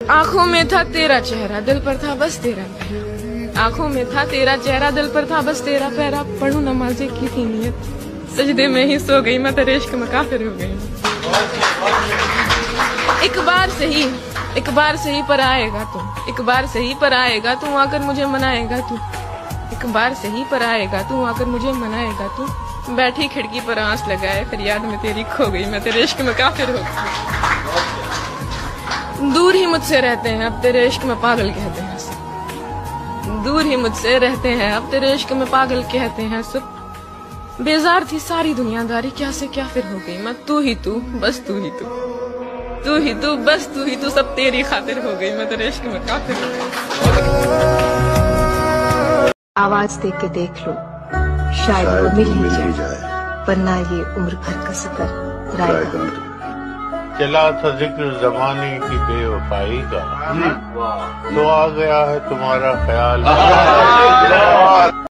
आंखों में था तेरा चेहरा, दिल पर था बस तेरा पहरा। आंखों में था तेरा चेहरा, दिल पर था बस तेरा पहरा। पढ़ूं नमाज़ें की थी नियत, सजदे में ही सो गई मैं, तेरे इश्क में काफिर हो गई। एक बार सही पर आएगा तू, एक बार सही पर आएगा तू, आकर मुझे मनाएगा तू। एक बार सही पर आएगा तू, आकर मुझे मनाएगा तू। बैठी खिड़की पर आंस लगाए, फरियाद में तेरी खो गई मैं, तेरे इश्क में काफिर हो गई। दूर ही मुझसे रहते हैं अब तेरे इश्क में पागल कहते हैं सब। दूर ही मुझसे रहते हैं अब तेरे इश्क में पागल कहते हैं सब। बेजार थी सारी दुनियादारी, क्या से क्या फिर हो गई मैं। तू ही तू, बस तू ही तू, तू ही तू, बस तू ही तू, सब तेरी खातिर हो गई मैं, तेरे इश्क में काफिर हो गई। आवाज दे के देख लो, शायद वो मिल ही जाए, वरना ये उम्र भर का सफर रायगढ़। चला था जिक्र जमाने की बेवफाई का, तो आ गया है तुम्हारा ख्याल।